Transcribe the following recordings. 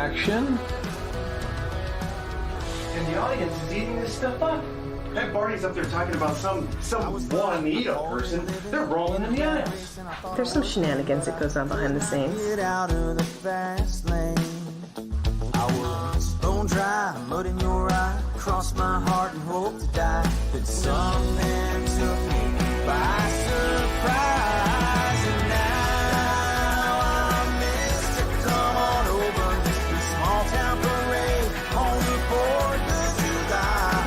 action. And the audience is eating this stuff up. That Barney's up there talking about some Juanito person. They're rolling in the aisles. There's some shenanigans that goes on behind the scenes. Get out of the fast lane. I was bone dry, mud in your eye, crossed my heart and hope to die. But something took me by surprise, and now I miss to come on over the small town parade on the 4th of July.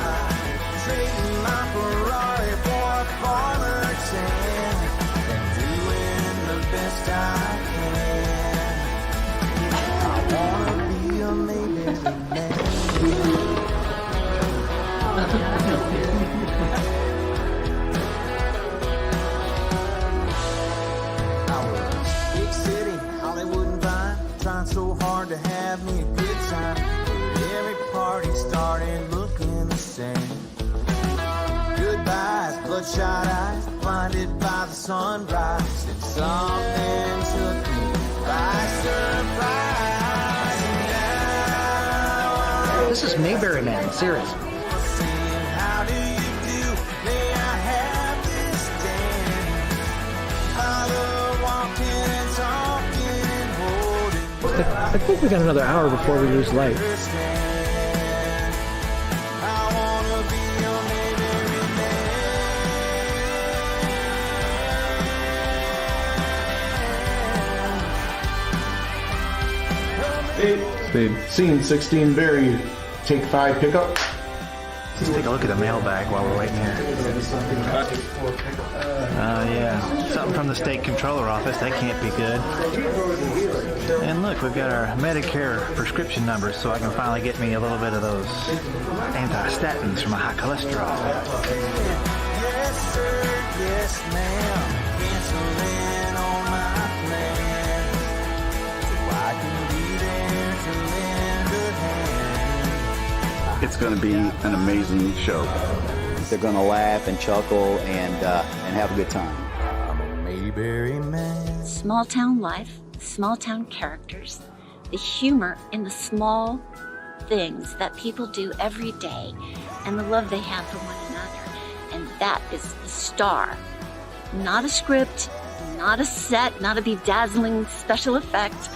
Trading my Ferrari for a farmer tan and doing the best I can. I wanna be a Mayberry Man. I was big city, Hollywood and Vine, trying so hard to have me a good time. But every party started looking the same. Goodbyes, bloodshot eyes, blinded by the sunrise. And something took me by surprise. And now This is Mayberry Man Series. I'm saying, how do you do? May I have this dance? I love walking and talking and holding. I think we got another hour before we lose light. I wanna be your Mayberry Spade. Scene 16, Barry. Take 5, pickup. Let's take a look at the mailbag while we're waiting here. Yeah, something from the state controller office. That can't be good. And look, we've got our Medicare prescription numbers, so I can finally get me a little bit of those anti-statins for my high cholesterol. Yes, sir, yes, ma'am. Canceling all my plans. So I can be there to lend a hand. It's going to be an amazing show. They're going to laugh and chuckle and have a good time. I'm a Mayberry Man. Small town life, small town characters, the humor in the small things that people do every day, and the love they have for one another. And that is the star. Not a script, not a set, not a bedazzling special effect,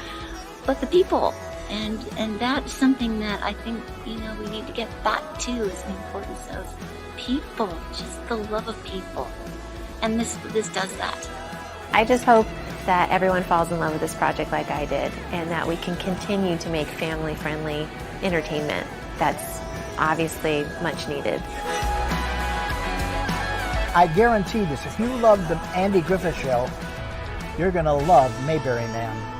but the people. And that's something that I think, we need to get back to, is the importance of people, just the love of people. And this does that. I just hope that everyone falls in love with this project like I did, and that we can continue to make family-friendly entertainment that's obviously much needed. I guarantee this, if you love the Andy Griffith Show, you're going to love Mayberry Man.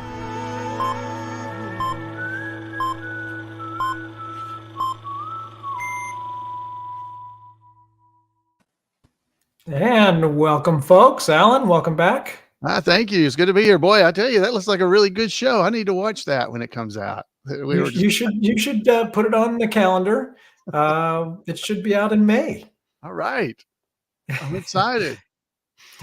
And welcome, folks. Alan, welcome back. Thank you. It's good to be here. Boy, I tell you, that looks like a really good show. I need to watch that when it comes out. You should put it on the calendar. It should be out in May. All right. I'm excited.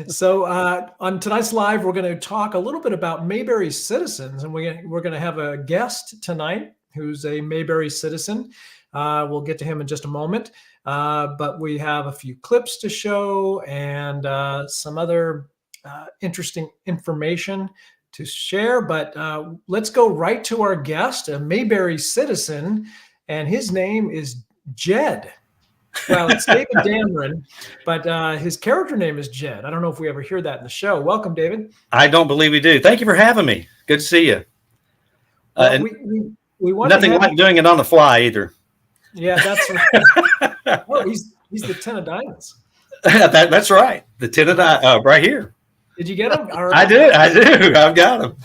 So on tonight's live, we're going to talk a little bit about Mayberry citizens, and we're going to have a guest tonight who's a Mayberry citizen. We'll get to him in just a moment. But we have a few clips to show and some other interesting information to share. But let's go right to our guest, a Mayberry citizen, and his name is Jed. Well, it's David Dameron, but his character name is Jed. I don't know if we ever hear that in the show. Welcome, David. I don't believe we do. Thank you for having me. Good to see you. Well, and we want nothing like doing it on the fly either. Yeah, that's right. Oh, he's the 10 of diamonds. That's right. The 10 of diamonds right here. Did you get him? I do. I've got him.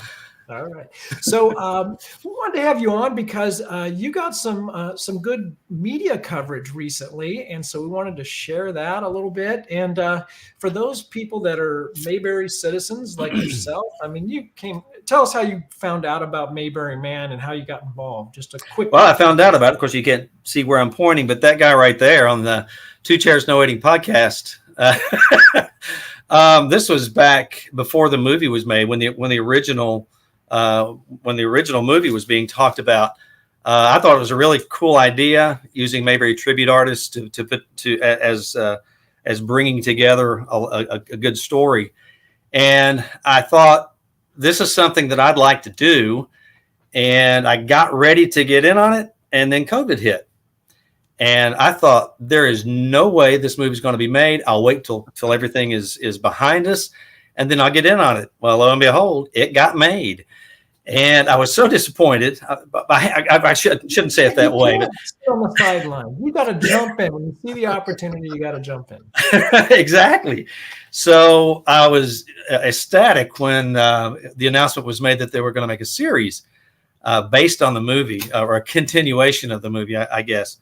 All right. So we wanted to have you on because you got some good media coverage recently, and so we wanted to share that a little bit. And for those people that are Mayberry citizens like yourself, I mean, tell us how you found out about Mayberry Man and how you got involved. Just a quick. Well, I found out about it. Of course, you can't see where I'm pointing, but that guy right there on the Two Chairs No Waiting podcast. This was back before the movie was made, when the original when the original movie was being talked about. I thought it was a really cool idea using Mayberry tribute artists to put as bringing together a good story. And I thought, this is something that I'd like to do. And I got ready to get in on it, and then COVID hit. And I thought, there is no way this movie's going to be made. I'll wait till everything is behind us, and then I'll get in on it. Well, lo and behold, it got made. And I was so disappointed. I shouldn't say it that way. But on the sideline, you got to jump in. When you see the opportunity, you got to jump in. Exactly. So I was ecstatic when the announcement was made that they were going to make a series based on the movie, or a continuation of the movie, I guess.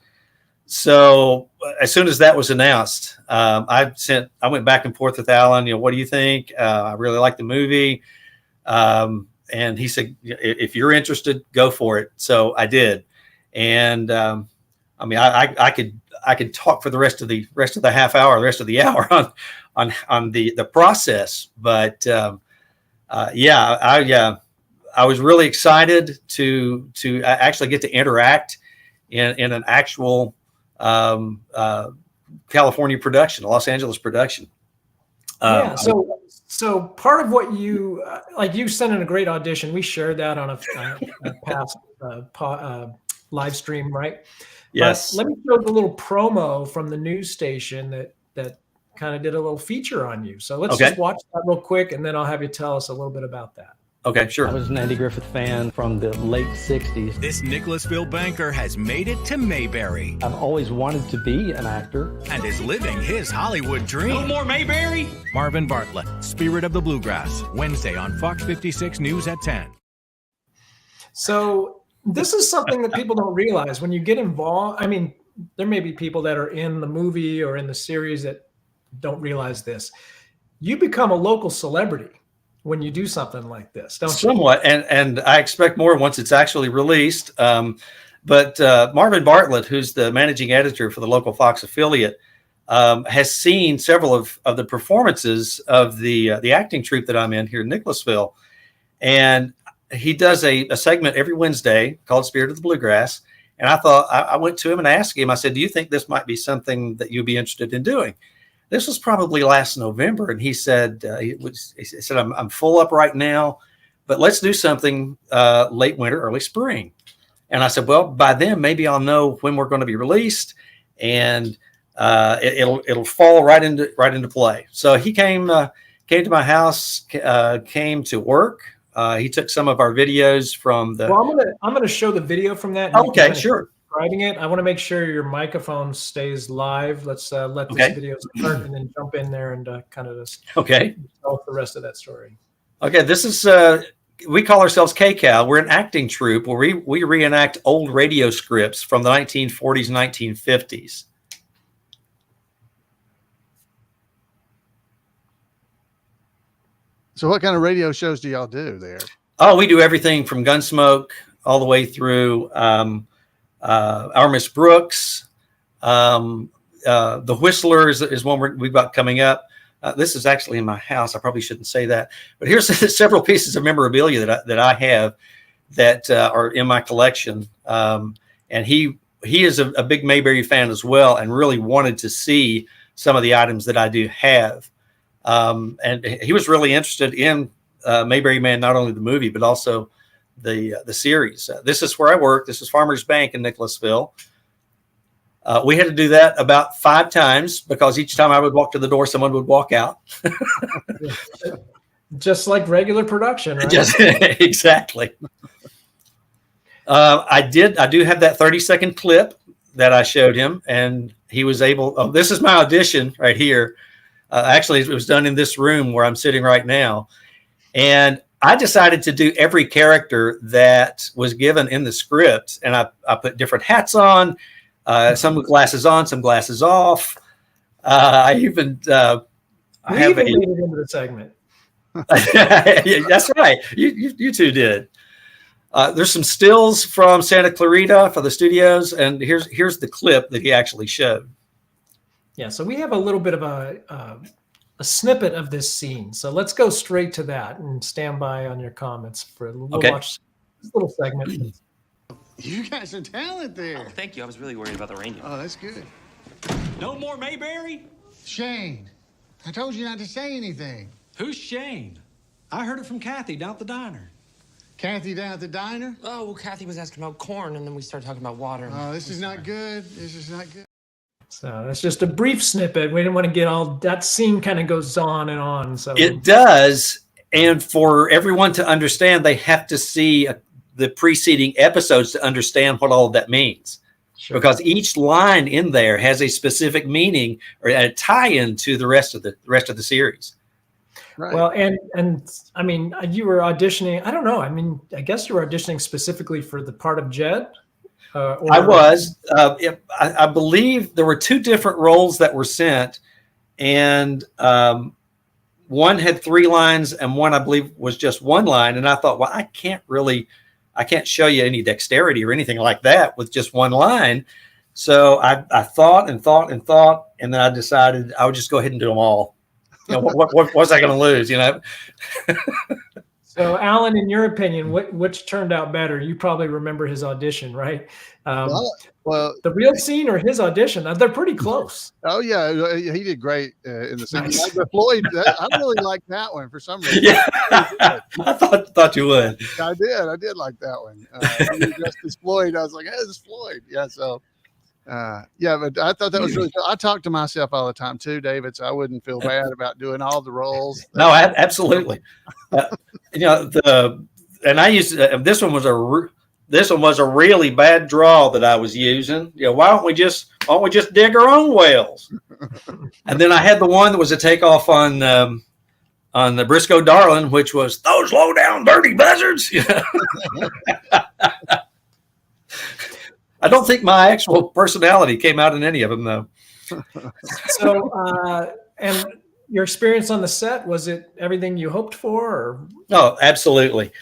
So as soon as that was announced, I went back and forth with Alan. What do you think? I really like the movie. And he said, if you're interested, go for it. So I did. And I mean, I could talk for the rest of the half hour, the rest of the hour on the process. But yeah, I was really excited to actually get to interact in an actual California production, a Los Angeles production. Yeah. So part of what you you sent in a great audition. We shared that on a past live stream, right? Yes. But let me show the little promo from the news station that kind of did a little feature on you. So let's just watch that real quick, and then I'll have you tell us a little bit about that. Okay, sure. I was an Andy Griffith fan from the late 60s. This Nicholasville banker has made it to Mayberry. I've always wanted to be an actor. And is living his Hollywood dream. No more Mayberry? Marvin Bartlett, Spirit of the Bluegrass, Wednesday on Fox 56 News at 10. So this is something that people don't realize when you get involved. I mean, there may be people that are in the movie or in the series that don't realize this. You become a local celebrity when you do something like this, don't you? Somewhat, and I expect more once it's actually released. But Marvin Bartlett, who's the managing editor for the local Fox affiliate, has seen several of the performances of the acting troupe that I'm in here in Nicholasville, and he does a segment every Wednesday called Spirit of the Bluegrass. And I thought, I went to him and asked him, I said, do you think this might be something that you'd be interested in doing? This was probably last November, and he said, I'm full up right now, but let's do something late winter, early spring. And I said, well, by then maybe I'll know when we're going to be released, and it'll fall right into play. So he came to my house, came to work. He took some of our videos from the. Well, I'm gonna show the video from that. Okay, sure. Describing it, I want to make sure your microphone stays live. Let's let this video start and then jump in there and kind of just tell the rest of that story. Okay, this is we call ourselves KCAL. We're an acting troupe where we reenact old radio scripts from the 1940s, 1950s. So what kind of radio shows do y'all do there? Oh, we do everything from Gunsmoke all the way through Our Miss Brooks. The Whistler is one we've got coming up. This is actually in my house. I probably shouldn't say that, but here's several pieces of memorabilia that I have that are in my collection. And he is a big Mayberry fan as well, and really wanted to see some of the items that I do have. And he was really interested in Mayberry Man, not only the movie, but also the series. This is where I work. This is Farmers Bank in Nicholasville. We had to do that about 5 times because each time I would walk to the door, someone would walk out. Just like regular production, right? Exactly. I do have that 30-second clip that I showed him, and he was able. Oh, this is my audition right here. Actually, it was done in this room where I'm sitting right now, and I decided to do every character that was given in the script, and I put different hats on, some with glasses on, some glasses off. I even I have made it into the segment. Yeah, that's right. You two did. There's some stills from Santa Clarita for the studios, and here's the clip that he actually showed. Yeah, so we have a little bit of a a snippet of this scene. So let's go straight to that and stand by on your comments for we'll watch this little segment. You guys are talented there. Oh, thank you. I was really worried about the rain. Oh, that's good. No more Mayberry? Shane, I told you not to say anything. Who's Shane? I heard it from Kathy down at the diner. Kathy down at the diner? Oh, well, Kathy was asking about corn, and then we started talking about water. Oh, this is not good. This is not good. So that's just a brief snippet. We didn't want to get all that scene kind of goes on and on. So it does. And for everyone to understand, they have to see the preceding episodes to understand what all of that means. Sure. Because each line in there has a specific meaning or a tie-in to the rest of the series. Right. Well, and I mean, you were auditioning. I don't know. I mean, I guess you were auditioning specifically for the part of Jed. I was. I believe there were 2 different roles that were sent, and one had 3 lines, and one I believe was just 1 line. And I thought, well, I can't show you any dexterity or anything like that with just 1 line. So I thought, and then I decided I would just go ahead and do them all. You know, what was I going to lose? You know. So, Alan, in your opinion, which turned out better? You probably remember his audition, right? Well, the real scene or his audition? They're pretty close. Oh yeah, he did great in the scene. But Floyd, I really liked that one for some reason. Yeah, I thought you would. I did like that one. Just as Floyd, I was like, hey, this is Floyd. Yeah, so. Yeah, but I thought that was really cool. I talk to myself all the time too, David, so I wouldn't feel bad about doing all the roles. No, absolutely. You know, and I used this one was a really bad draw that I was using. You know, why don't we just dig our own wells? And then I had the one that was a takeoff on the Briscoe Darling, which was those low down dirty buzzards. You know? I don't think my actual personality came out in any of them, though. So, and your experience on the set, was it everything you hoped for? Or? No, absolutely.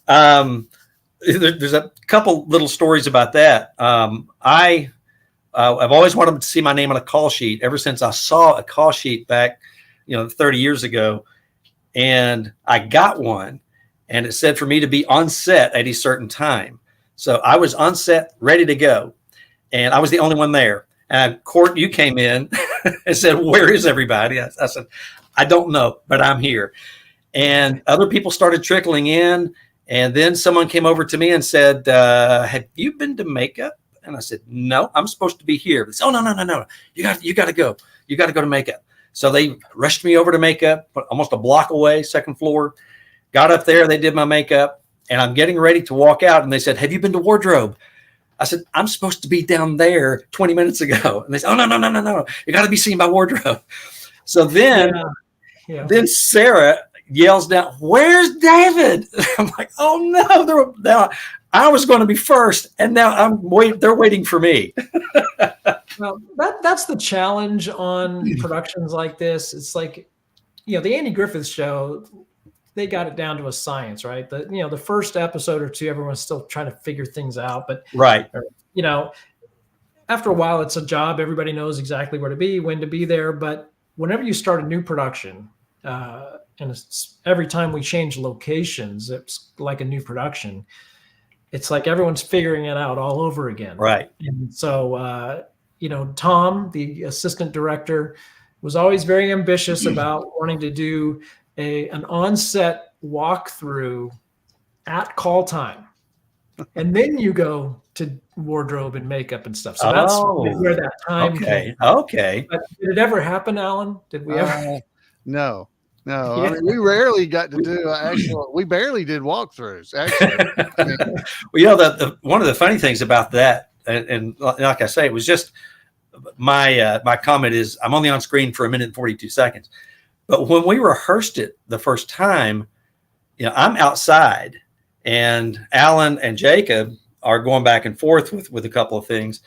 There's a couple little stories about that. I've always wanted to see my name on a call sheet ever since I saw a call sheet back, 30 years ago. And I got one, and it said for me to be on set at a certain time. So I was on set, ready to go, and I was the only one there. And Court, you came in and said, "Where is everybody?" I said, "I don't know, but I'm here." And other people started trickling in, and then someone came over to me and said, "Have you been to makeup?" And I said, "No, I'm supposed to be here." They said, "Oh, no, you got to go. You got to go to makeup." So they rushed me over to makeup, almost a block away, 2nd floor. Got up there, they did my makeup. And I'm getting ready to walk out, and they said, "Have you been to wardrobe?" I said, "I'm supposed to be down there 20 minutes ago." And they said, "Oh, no. You got to be seen by wardrobe." So then Sarah yells down, "Where's David?" I'm like, "Oh, no. Now I was going to be first, and now they're waiting for me." Well, that's the challenge on productions like this. It's like, the Andy Griffith Show, they got it down to a science, right? The first episode or 2, everyone's still trying to figure things out, but right. After a while, it's a job. Everybody knows exactly where to be, when to be there. But whenever you start a new production, and every time we change locations, it's like a new production. It's like everyone's figuring it out all over again. Right. And so, Tom, the assistant director, was always very ambitious about wanting to do an on-set walkthrough at call time, and then you go to wardrobe and makeup and stuff. So that's where that time came. Okay. But did it ever happen, Alan? Did we ever? No. Yeah. I mean, we rarely got to do we barely did walkthroughs. Actually, well, one of the funny things about that, and like I say, it was just my comment is I'm only on screen for 1 minute and 42 seconds. But when we rehearsed it the first time, I'm outside, and Alan and Jacob are going back and forth with a couple of things.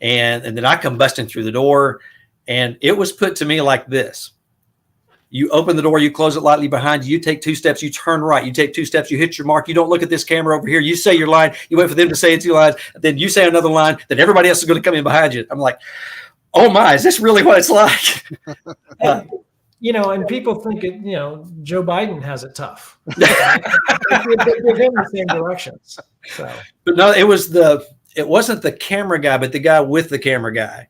And then I come busting through the door, and it was put to me like this. You open the door, you close it lightly behind you, you take 2 steps, you turn right, you take 2 steps, you hit your mark, you don't look at this camera over here, you say your line, you wait for them to say 2 lines, then you say another line, then everybody else is going to come in behind you. I'm like, oh my, is this really what it's like? you know, and people think it, you know, Joe Biden has it tough. They give him the same directions. So, but no, it wasn't the camera guy, but the guy with the camera guy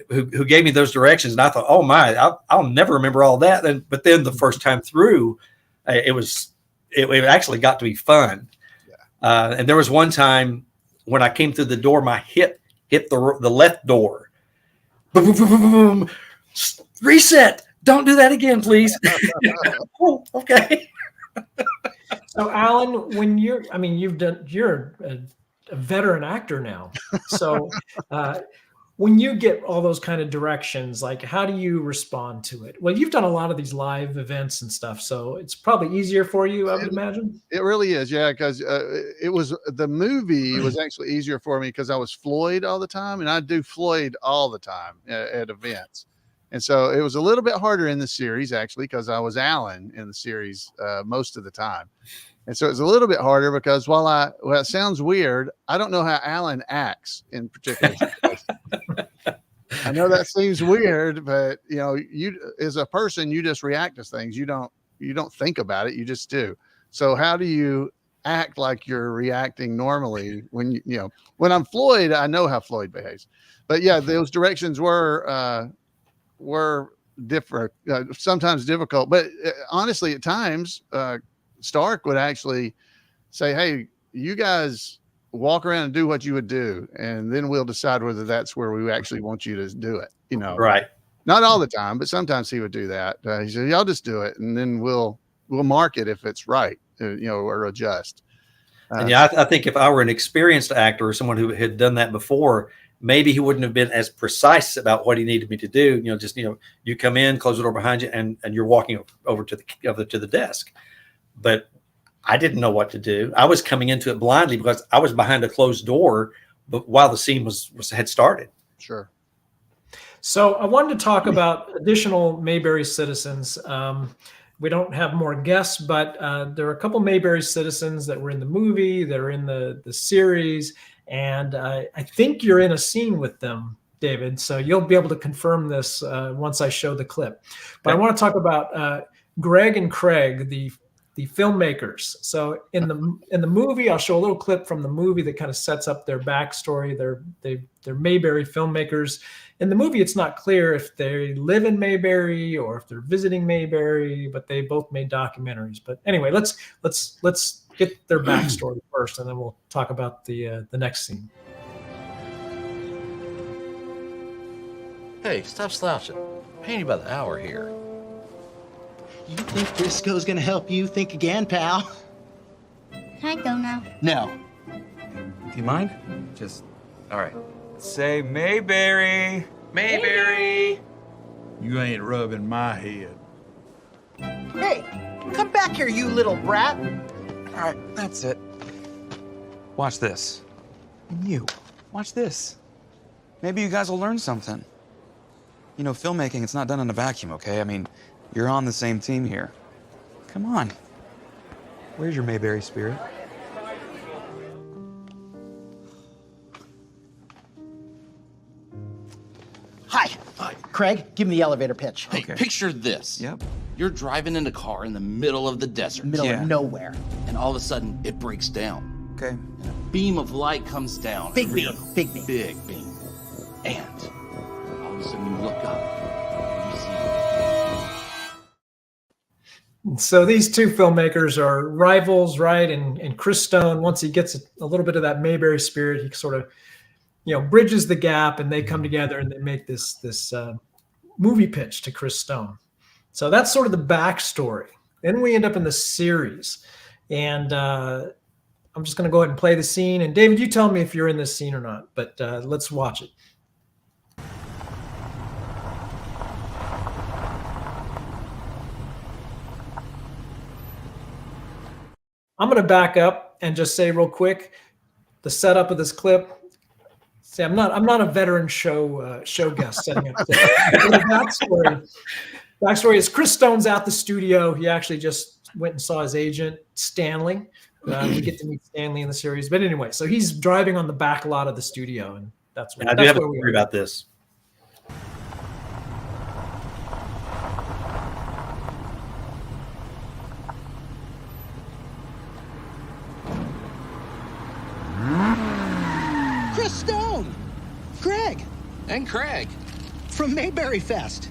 who gave me those directions. And I thought, oh my, I'll never remember all that. But then the first time through, it actually got to be fun. And there was one time when I came through the door, my hip hit the left door. Boom, boom, boom, boom, boom. Reset. Don't do that again, please. Oh, okay. So Alan, when you're a veteran actor now. So when you get all those kind of directions, like how do you respond to it? Well, you've done a lot of these live events and stuff, so it's probably easier for you, I would imagine. It really is, yeah, because the movie was actually easier for me because I was Floyd all the time, and I do Floyd all the time at events. And so it was a little bit harder in the series, actually, because I was Alan in the series most of the time. And so it's a little bit harder because while it sounds weird, I don't know how Alan acts in particular. I know that seems weird, but you know, you as a person, you just react to things. You don't think about it. You just do. So how do you act like you're reacting normally when when I'm Floyd? I know how Floyd behaves. But yeah, those directions were different, sometimes difficult. But honestly, at times, Stark would actually say, hey, you guys walk around and do what you would do, and then we'll decide whether that's where we actually want you to do it. You know, right? Not all the time, but sometimes he would do that. He said, y'all just do it, and then we'll mark it if it's right, or adjust. And yeah, I think if I were an experienced actor or someone who had done that before, maybe he wouldn't have been as precise about what he needed me to do. You come in, close the door behind you, and you're walking over to the desk. But I didn't know what to do. I was coming into it blindly because I was behind a closed door, but while the scene had started. Sure. So I wanted to talk about additional Mayberry citizens. We don't have more guests, but there are a couple Mayberry citizens that were in the movie, that are in the series, and I think you're in a scene with them, David. So you'll be able to confirm this once I show the clip. But I want to talk about Greg and Craig, the filmmakers. So in the movie, I'll show a little clip from the movie that kind of sets up their backstory. They're Mayberry filmmakers. In the movie, it's not clear if they live in Mayberry or if they're visiting Mayberry, but they both made documentaries. But anyway, let's get their backstory first, and then we'll talk about the next scene. Hey, stop slouching. Paying you by the hour here. You think Briscoe's gonna help you think again, pal? Can I go now? No. Do you mind? All right. Say Mayberry. Mayberry. You ain't rubbing my head. Hey, come back here, you little brat. All right, that's it. Watch this. And you, watch this. Maybe you guys will learn something. You know, filmmaking, it's not done in a vacuum, okay? I mean, you're on the same team here. Come on. Where's your Mayberry spirit? Hi. Craig, give me the elevator pitch. Hey, picture this. Yep. You're driving in a car in the middle of the desert. Middle of nowhere. And all of a sudden, it breaks down. Okay. And a beam of light comes down. Big beam. Big beam. Big beam. And all of a sudden, you look up. So these two filmmakers are rivals, right? And Chris Stone, once he gets a little bit of that Mayberry spirit, he sort of, bridges the gap, and they come together and they make this movie pitch to Chris Stone. So that's sort of the backstory. Then we end up in the series, and I'm just going to go ahead and play the scene. And David, you tell me if you're in this scene or not, but let's watch it. I'm going to back up and just say real quick, the setup of this clip. See, I'm not a veteran show guest setting up. The backstory is Chris Stone's at the studio. He actually just went and saw his agent, Stanley. We get to meet Stanley in the series. But anyway, so he's driving on the back lot of the studio, and that's where, I do have a story about this. Chris Stone. Greg. And Craig. From Mayberry Fest.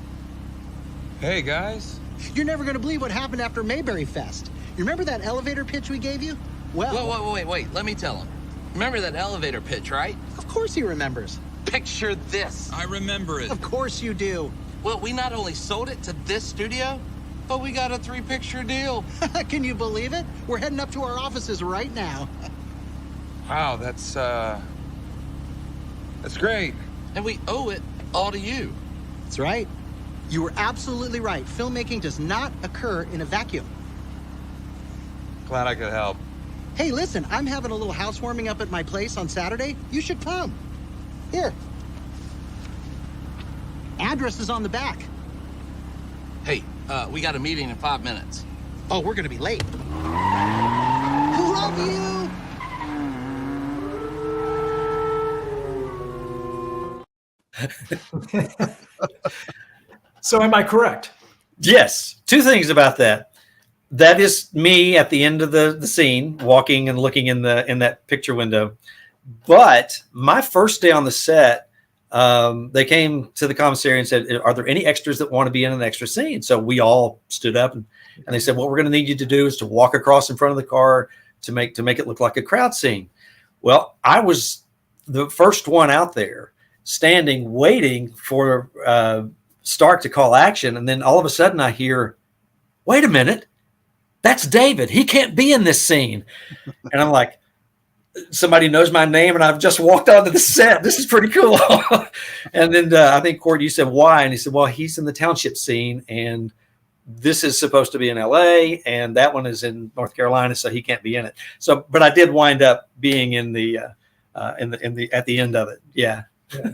Hey, guys. You're never going to believe what happened after Mayberry Fest. You remember that elevator pitch we gave you? Well... Wait. Let me tell him. Remember that elevator pitch, right? Of course he remembers. Picture this. I remember it. Of course you do. Well, we not only sold it to this studio, but we got a 3-picture deal. Can you believe it? We're heading up to our offices right now. Wow, that's great. And we owe it all to you. That's right. You were absolutely right. Filmmaking does not occur in a vacuum. Glad I could help. Hey, listen, I'm having a little housewarming up at my place on Saturday. You should come. Here. Address is on the back. Hey, we got a meeting in 5 minutes. Oh, we're gonna be late. Love you! So am I correct? Yes. 2 things about that. That is me at the end of the scene, walking and looking in that picture window. But my first day on the set, they came to the commissary and said, "Are there any extras that want to be in an extra scene?" So we all stood up and they said, "What we're going to need you to do is to walk across in front of the car to make it look like a crowd scene." Well, I was the first one out there, standing, waiting for Stark to call action, and then all of a sudden I hear, "Wait a minute, that's David. He can't be in this scene." And I'm like, somebody knows my name and I've just walked onto the set. This is pretty cool. And then I think, Cord, you said, why? And he said, well, he's in the township scene and this is supposed to be in LA and that one is in North Carolina, so he can't be in it. So, but I did wind up being in the at the end of it. Yeah.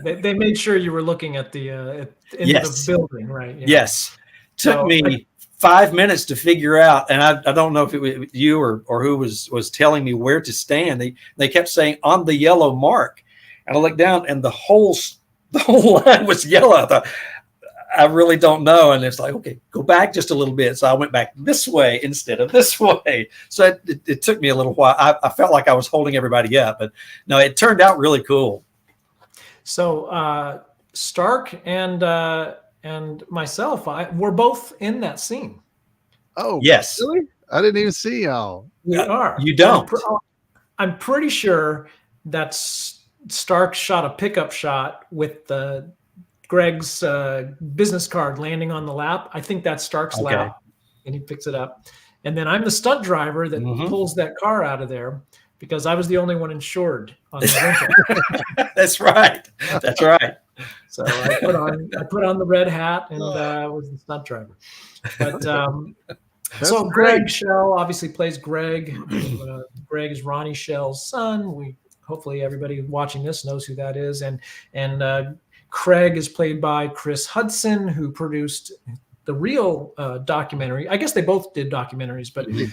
They made sure you were looking at the the building, right? Yeah. Yes. Took me 5 minutes to figure out, and I don't know if it was you or who was telling me where to stand. They kept saying on the yellow mark, and I looked down, and the whole line was yellow. I thought, I really don't know, and it's like, okay, go back just a little bit. So I went back this way instead of this way. So it took me a little while. I felt like I was holding everybody up, but no, it turned out really cool. So Stark and myself, we're both in that scene. Oh, yes. Really? I didn't even see y'all. We are. You don't. I'm pretty sure that Stark shot a pickup shot with Greg's business card landing on the lap. I think that's Stark's lap, and he picks it up. And then I'm the stunt driver that pulls that car out of there because I was the only one insured on the rental. That's right. That's right. So I put on the red hat and was the stunt driver. But so Greg Shell obviously plays Greg. Greg is Ronnie Shell's son. Hopefully everybody watching this knows who that is. And Craig is played by Chris Hudson, who produced the real documentary. I guess they both did documentaries, but the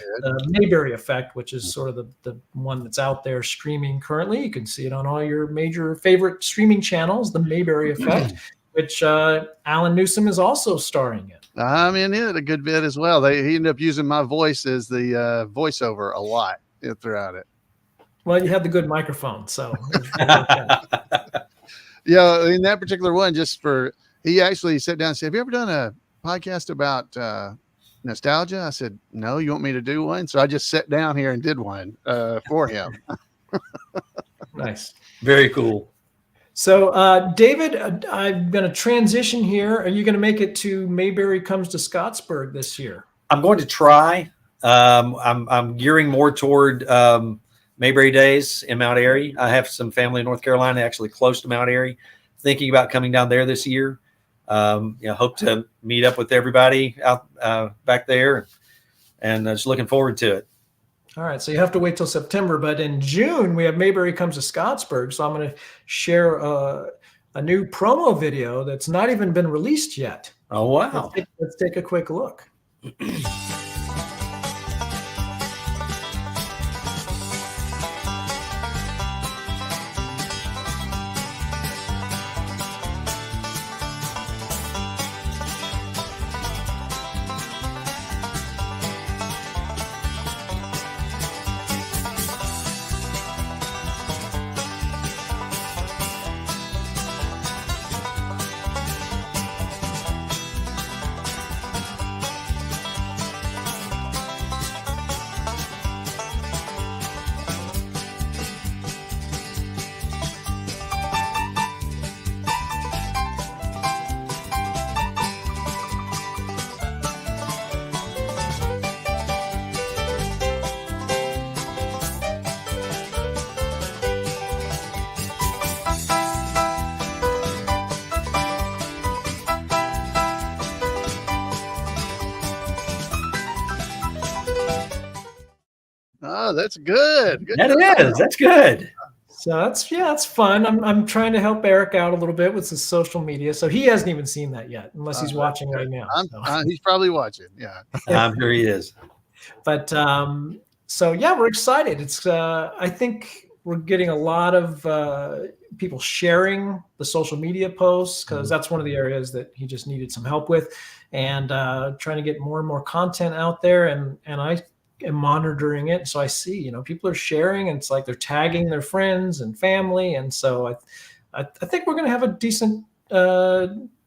Mayberry Effect, which is sort of the one that's out there streaming currently. You can see it on all your major favorite streaming channels, the Mayberry Effect, which Alan Newsom is also starring in. I'm in it a good bit as well. He ended up using my voice as the voiceover a lot throughout it. Well, you had the good microphone, so. Yeah, in that particular one, he actually sat down and said, "Have you ever done a podcast about nostalgia?" I said, "No, you want me to do one?" So I just sat down here and did one for him. Nice. Very cool. So, David, I'm going to transition here. Are you going to make it to Mayberry Comes to Scottsburg this year? I'm going to try. I'm gearing more toward Mayberry Days in Mount Airy. I have some family in North Carolina, actually close to Mount Airy, thinking about coming down there this year. Hope to meet up with everybody out back there and just looking forward to it. All right. So you have to wait till September, but in June we have Mayberry Comes to Scottsburg. So I'm going to share a new promo video that's not even been released yet. Oh, wow. Let's take a quick look. Oh, that's good. That is. That's good. So that's fun. I'm trying to help Eric out a little bit with his social media. So he hasn't even seen that yet, unless he's watching right now. He's probably watching. Yeah, I'm sure he is. But so yeah, we're excited. It's I think we're getting a lot of people sharing the social media posts, because that's one of the areas that he just needed some help with, and trying to get more and more content out there. And I am monitoring it, so I see, you know, people are sharing, and it's like they're tagging their friends and family, and so I think we're going to have a decent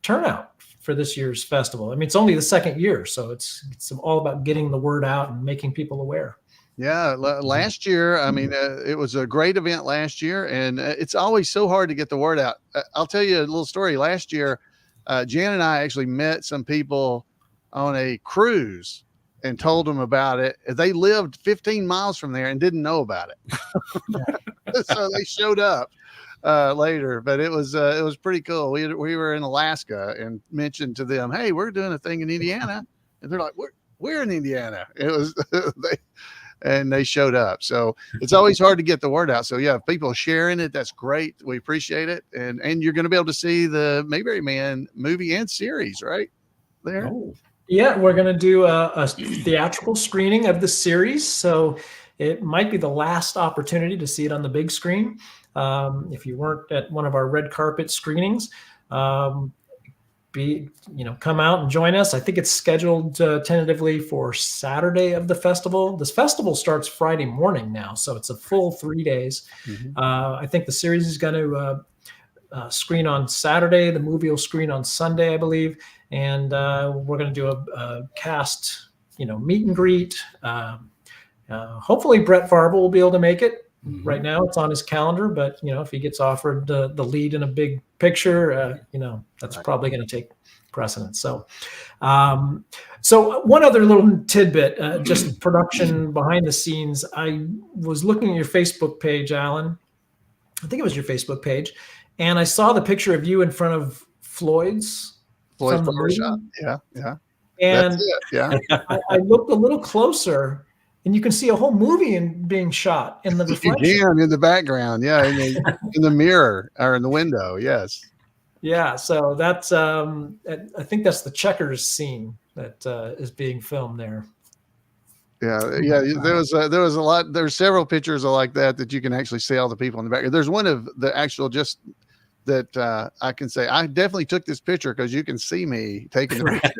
turnout for this year's festival. I mean, it's only the second year, so it's all about getting the word out and making people aware. Yeah, last year, I mean, it was a great event last year, and it's always so hard to get the word out. I'll tell you a little story. Last year, Jan and I actually met some people on a cruise and told them about it. They lived 15 miles from there and didn't know about it. So they showed up later, but it was pretty cool. We were in Alaska and mentioned to them, hey, we're doing a thing in Indiana. And they're like, we're in Indiana. It was, they showed up. So it's always hard to get the word out. So yeah, if people sharing it, that's great. We appreciate it. And you're going to be able to see the Mayberry Man movie and series right there. Oh. Yeah, we're going to do a theatrical screening of the series. So it might be the last opportunity to see it on the big screen. If you weren't at one of our red carpet screenings, come out and join us. I think it's scheduled tentatively for Saturday of the festival. This festival starts Friday morning now, so it's a full 3 days. I think the series is going to screen on Saturday. The movie will screen on Sunday, I believe. And we're going to do a cast, meet and greet. Hopefully Brett Varvel will be able to make it. Right now it's on his calendar, but if he gets offered the lead in a big picture, that's probably going to take precedence. So one other little tidbit, just production behind the scenes. I was looking at your Facebook page, Alan. I think it was your Facebook page. And I saw the picture of you in front of Floyd's barbershop. Yeah. And that's it. Yeah. I looked a little closer, and you can see a whole movie being shot in the reflection. You can in the background. Yeah. In the mirror or in the window. Yes. Yeah. So that's, I think that's the Checkers scene that is being filmed there. Yeah. There was a lot. There's several pictures like that you can actually see all the people in the back. There's one of the actual that I can say I definitely took this picture because you can see me taking the picture.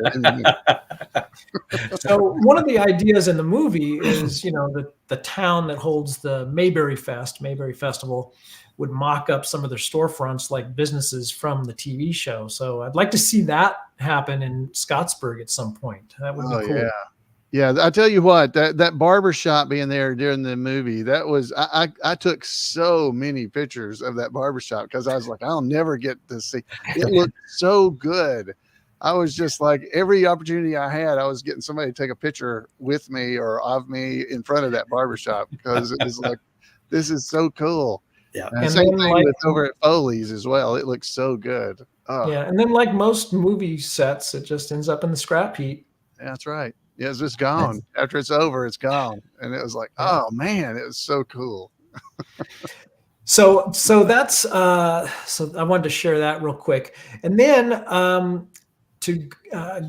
So one of the ideas in the movie is, the town that holds the Mayberry Festival would mock up some of their storefronts like businesses from the TV show. So I'd like to see that happen in Scottsburg at some point. That would be cool. Yeah. Yeah, I tell you what, that barber shop being there during the movie, that was I took so many pictures of that barber shop because I was like, I'll never get to see. It looked so good. I was just like, every opportunity I had, I was getting somebody to take a picture with me or of me in front of that barber shop because it was like, this is so cool. Yeah, and same thing with over at Foley's as well. It looks so good. Oh. Yeah, and then like most movie sets, it just ends up in the scrap heap. Yeah, that's right. Yeah, it's just gone. After it's over, it's gone. And it was like, oh man, it was so cool. So that's so I wanted to share that real quick. And then to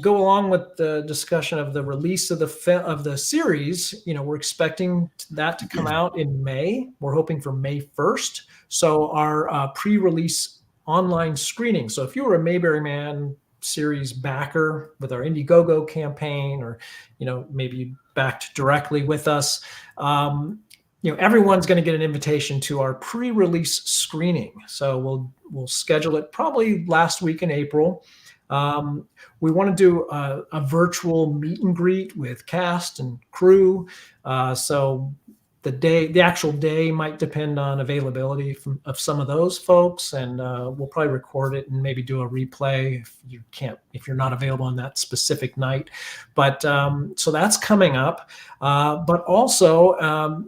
go along with the discussion of the release of the series, we're expecting that to come out in May. We're hoping for May 1st. So our pre-release online screening. So if you were a Mayberry Man Series backer with our Indiegogo campaign, or maybe you backed directly with us, everyone's going to get an invitation to our pre-release screening. So we'll schedule it probably last week in April. We want to do a virtual meet and greet with cast and crew. So the actual day might depend on availability of some of those folks, and we'll probably record it and maybe do a replay if you're not available on that specific night. But so that's coming up. But also,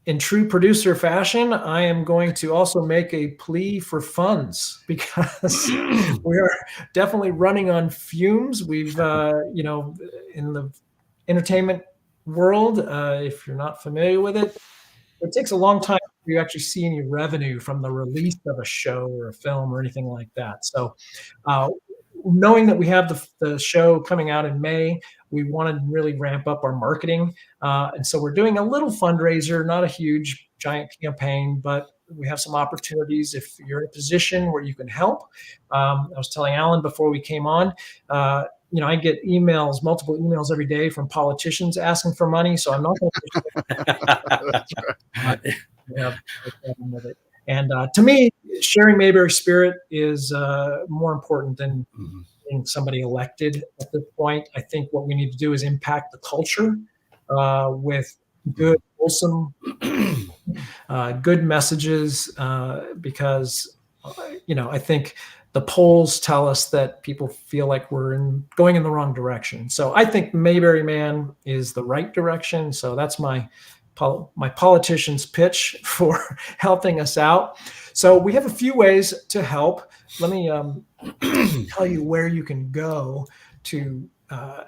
in true producer fashion, I am going to also make a plea for funds because we are definitely running on fumes. We've, in the entertainment world, if you're not familiar with it, it takes a long time to actually see any revenue from the release of a show or a film or anything like that. So knowing that we have the show coming out in May, we want to really ramp up our marketing. And so we're doing a little fundraiser, not a huge, giant campaign, but we have some opportunities if you're in a position where you can help. I was telling Alan before we came on, I get multiple emails every day from politicians asking for money. So I'm not going to have no problem with it. And to me, sharing Mayberry spirit is more important than being somebody elected at this point. I think what we need to do is impact the culture with good, wholesome, good messages, because, I think the polls tell us that people feel like we're going in the wrong direction. So I think Mayberry Man is the right direction. So that's my politician's pitch for helping us out. So we have a few ways to help. Let me tell you where you can go to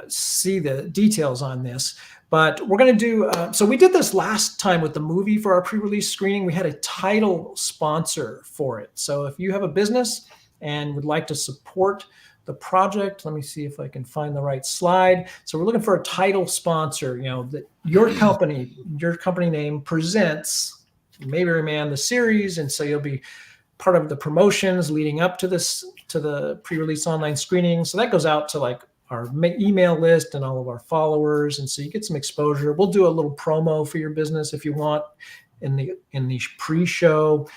see the details on this. But we're going to do, so we did this last time with the movie for our pre-release screening. We had a title sponsor for it. So if you have a business and would like to support the project, let me see if I can find the right slide. So we're looking for a title sponsor, that your company name presents Mayberry Man, the series. And so you'll be part of the promotions leading up to the pre-release online screening. So that goes out to like our email list and all of our followers. And so you get some exposure. We'll do a little promo for your business if you want in the pre-show,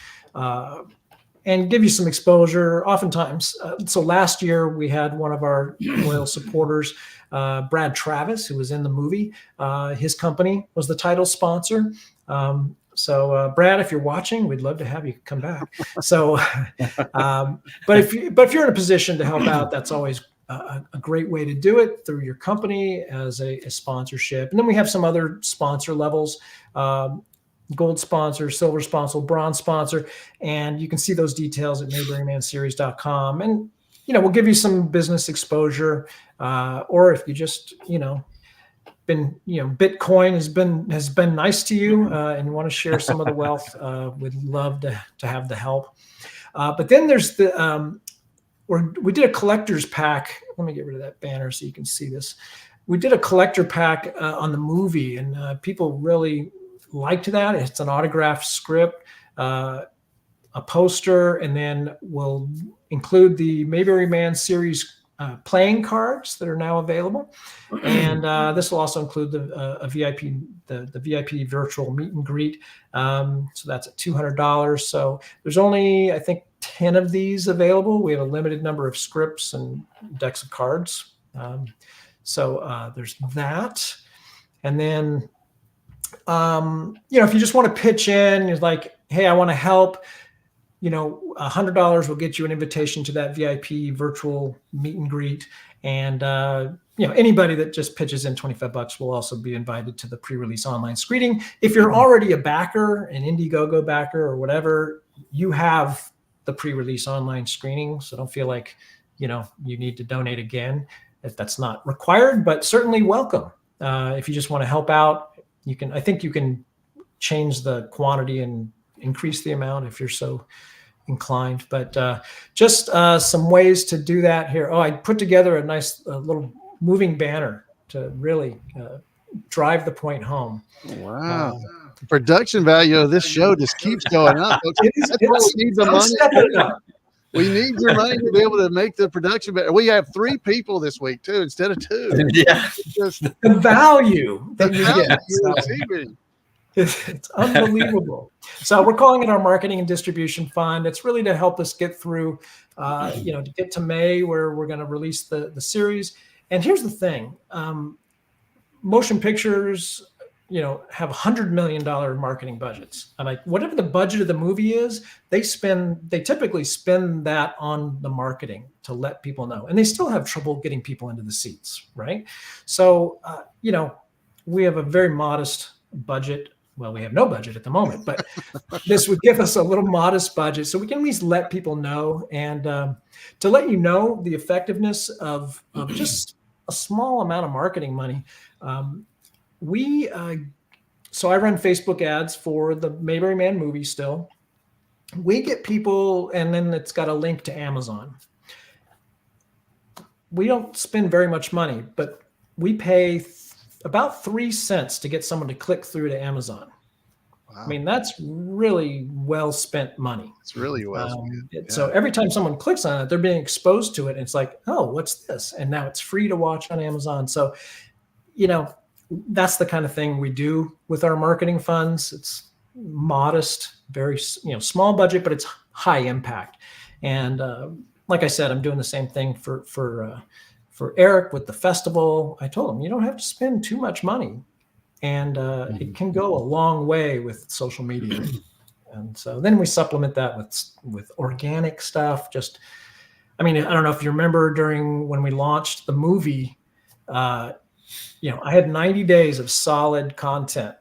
and give you some exposure oftentimes. So last year we had one of our loyal supporters, Brad Travis, who was in the movie. His company was the title sponsor. So Brad, if you're watching, we'd love to have you come back. So, but if you're in a position to help out, that's always a great way to do it, through your company as a sponsorship. And then we have some other sponsor levels. Gold sponsor, silver sponsor, bronze sponsor, and you can see those details at MAYBERRYMANSeries.com. And we'll give you some business exposure, or if you just been Bitcoin has been nice to you and want to share some of the wealth, we'd love to have the help. But then there's we did a collector's pack. Let me get rid of that banner so you can see this. We did a collector pack on the movie, and people really liked that. It's an autographed script, a poster, and then we'll include the Mayberry Man Series playing cards that are now available. And this will also include the VIP virtual meet and greet. So that's at $200. So there's only, I think, 10 of these available. We have a limited number of scripts and decks of cards. So there's that. And then if you just want to pitch in, you're like, hey, I want to help, $100 will get you an invitation to that VIP virtual meet and greet. And, anybody that just pitches in $25 will also be invited to the pre-release online screening. If you're already a backer, an Indiegogo backer or whatever, you have the pre-release online screening. So don't feel like, you need to donate again if that's not required, but certainly welcome. If you just want to help out, I think you can change the quantity and increase the amount if you're so inclined, but just some ways to do that here. I put together a nice little moving banner to really drive the point home. Wow. The production value of this show just keeps going up. That's why we need the money. We need your money to be able to make the production better. We have 3 people this week too, instead of 2. Yeah. The value that you get. It's unbelievable. So we're calling it our marketing and distribution fund. It's really to help us get through, to get to May, where we're going to release the series. And here's the thing. Motion pictures, have $100 million marketing budgets. And like whatever the budget of the movie is, they typically spend that on the marketing to let people know. And they still have trouble getting people into the seats, right? So, we have a very modest budget. Well, we have no budget at the moment, but this would give us a little modest budget so we can at least let people know. And to let you know the effectiveness of just a small amount of marketing money, So I run Facebook ads for the Mayberry Man movie still. We get people, and then it's got a link to Amazon. We don't spend very much money, but we pay about 3 cents to get someone to click through to Amazon. Wow. I mean, that's really well spent money. It's really well spent. So every time someone clicks on it, they're being exposed to it. And it's like, oh, what's this? And now it's free to watch on Amazon. So, that's the kind of thing we do with our marketing funds. It's modest, very, small budget, but it's high impact. And like I said, I'm doing the same thing for Eric with the festival. I told him, you don't have to spend too much money, and it can go a long way with social media. And so then we supplement that with organic stuff. I don't know if you remember when we launched the movie, I had 90 days of solid content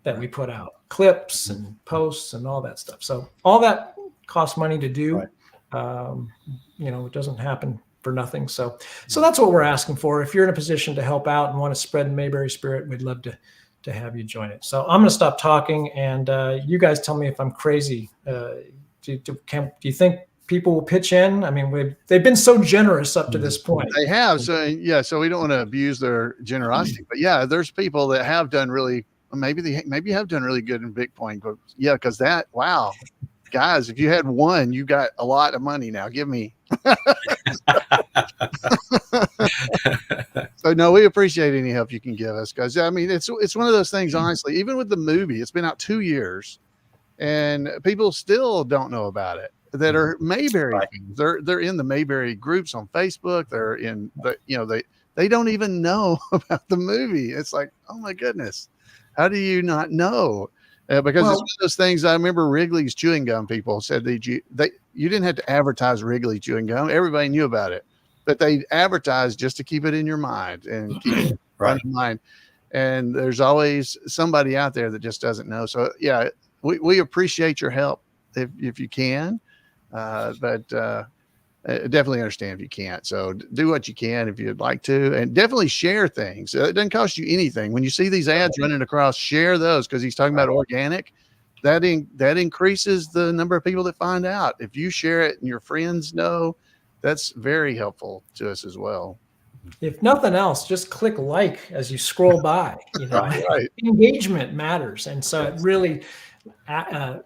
that we put out, clips and posts and all that stuff. So all that costs money to do. Right. It doesn't happen for nothing. So that's what we're asking for. If you're in a position to help out and want to spread the Mayberry spirit, we'd love to have you join it. So I'm going to stop talking, and you guys tell me if I'm crazy. Do you think people will pitch in? I mean, they've been so generous up to this point. They have. So we don't want to abuse their generosity, but yeah, there's people that have done really, maybe have done really good in Bitcoin, but yeah, because wow, guys, if you had one, you got a lot of money now. Give me. So no, we appreciate any help you can give us, because I mean, it's one of those things, honestly, even with the movie, it's been out 2 years and people still don't know about it, that are Mayberry fans. They're in the Mayberry groups on Facebook. They're in they don't even know about the movie. It's like, oh my goodness, how do you not know? Because it's one of those things. I remember Wrigley's chewing gum people said you didn't have to advertise Wrigley chewing gum. Everybody knew about it, but they advertised just to keep it in your mind and keep it in mind. And there's always somebody out there that just doesn't know. So yeah, we appreciate your help if you can, but definitely understand if you can't. So do what you can if you'd like to, and definitely share things. It doesn't cost you anything. When you see these ads running across, share those, because he's talking about organic. That increases the number of people that find out. If you share it and your friends know, that's very helpful to us as well. If nothing else, just click like as you scroll by. Right. Engagement matters, and so it really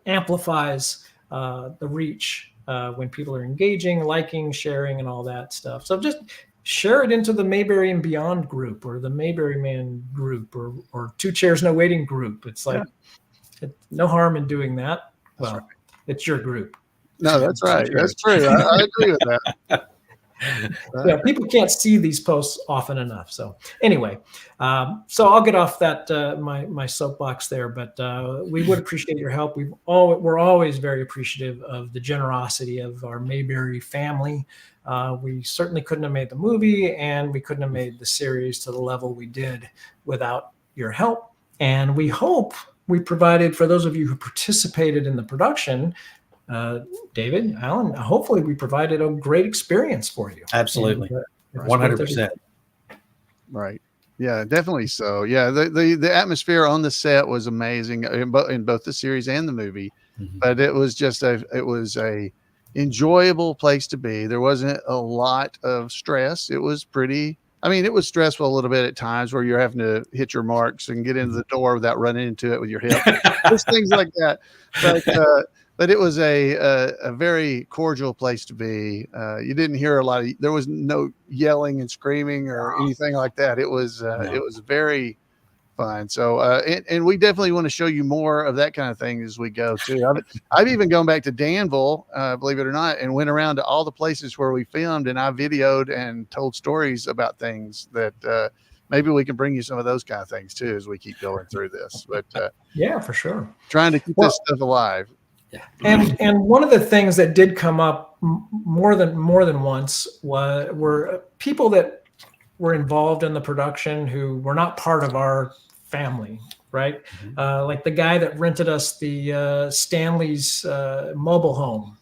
amplifies the reach when people are engaging, liking, sharing, and all that stuff. So just share it into the Mayberry and Beyond group, or the Mayberry Man group, or Two Chairs No Waiting group. It's like no harm in doing that. Well, it's your group. No, that's right. That's true. I agree with that. Yeah, people can't see these posts often enough. So anyway, so I'll get off that my soapbox there, but we would appreciate your help. We're always very appreciative of the generosity of our Mayberry family. We certainly couldn't have made the movie, and we couldn't have made the series to the level we did without your help. And we hope we provided, for those of you who participated in the production, David, Alan, hopefully we provided a great experience for you. Absolutely. 100%. Right. Yeah, definitely so. Yeah, the atmosphere on the set was amazing in both the series and the movie. Mm-hmm. But it was just a enjoyable place to be. There wasn't a lot of stress. It was it was stressful a little bit at times, where you're having to hit your marks and get into the door without running into it with your hip. Just things like that. But it was a very cordial place to be. You didn't hear there was no yelling and screaming or anything like that. It was very fun. So, and we definitely want to show you more of that kind of thing as we go too. I've even gone back to Danville, believe it or not, and went around to all the places where we filmed, and I videoed and told stories about things that, maybe we can bring you some of those kind of things too, as we keep going through this, but, yeah, for sure. Trying to keep this stuff alive. Yeah. And one of the things that did come up more than once were people that were involved in the production who were not part of our family, right? Mm-hmm. Like the guy that rented us the Stanley's mobile home,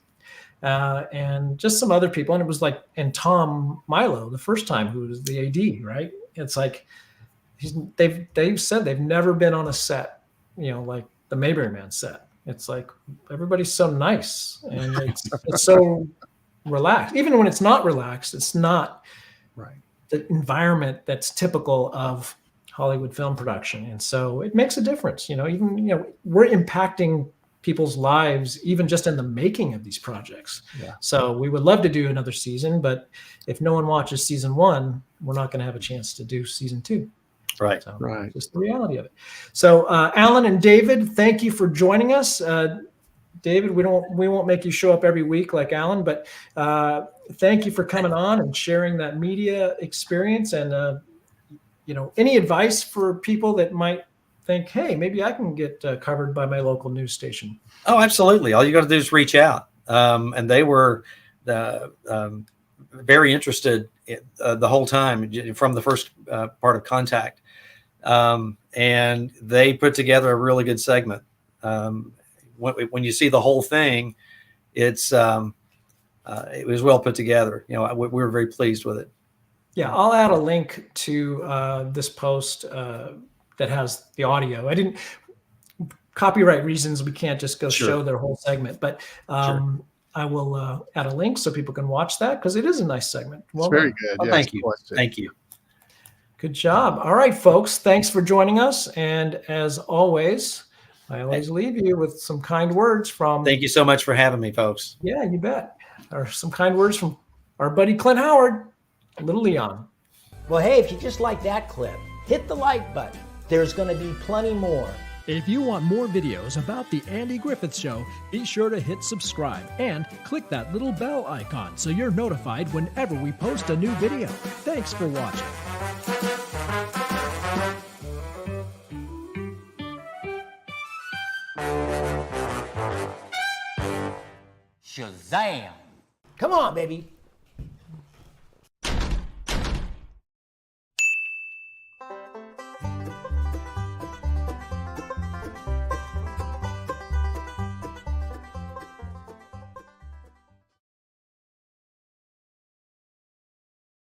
and just some other people. And it was and Tom Milo, the first time, who was the AD, right? It's like, they've said they've never been on a set, like the Mayberry Man set. It's like everybody's so nice and it's so relaxed. Even when it's not relaxed, it's not the environment that's typical of Hollywood film production. And so it makes a difference, even, we're impacting people's lives, even just in the making of these projects. Yeah. So we would love to do another season, but if no one watches season 1, we're not going to have a chance to do season 2. Right. So Right. just the reality of it. So Alan and David, thank you for joining us. David, we won't make you show up every week like Alan, but thank you for coming on and sharing that media experience. And any advice for people that might think, hey, maybe I can get covered by my local news station? Oh, absolutely. All you got to do is reach out. And they were very interested the whole time from the first part of contact. And they put together a really good segment. When you see the whole thing, it was well put together. We were very pleased with it. Yeah, I'll add a link to this post that has the audio. Copyright reasons, we can't just go show their whole segment, but I will add a link so people can watch that because it is a nice segment. Well, it's very good. Oh, thank you. Thank you. Good job. All right, folks, thanks for joining us. And as always, I always leave you with some kind words from... Thank you so much for having me, folks. Yeah, you bet. Or some kind words from our buddy Clint Howard, Little Leon. Well, hey, if you just like that clip, hit the like button. There's going to be plenty more. If you want more videos about The Andy Griffith Show, be sure to hit subscribe and click that little bell icon so you're notified whenever we post a new video. Thanks for watching. Shazam! Come on, baby.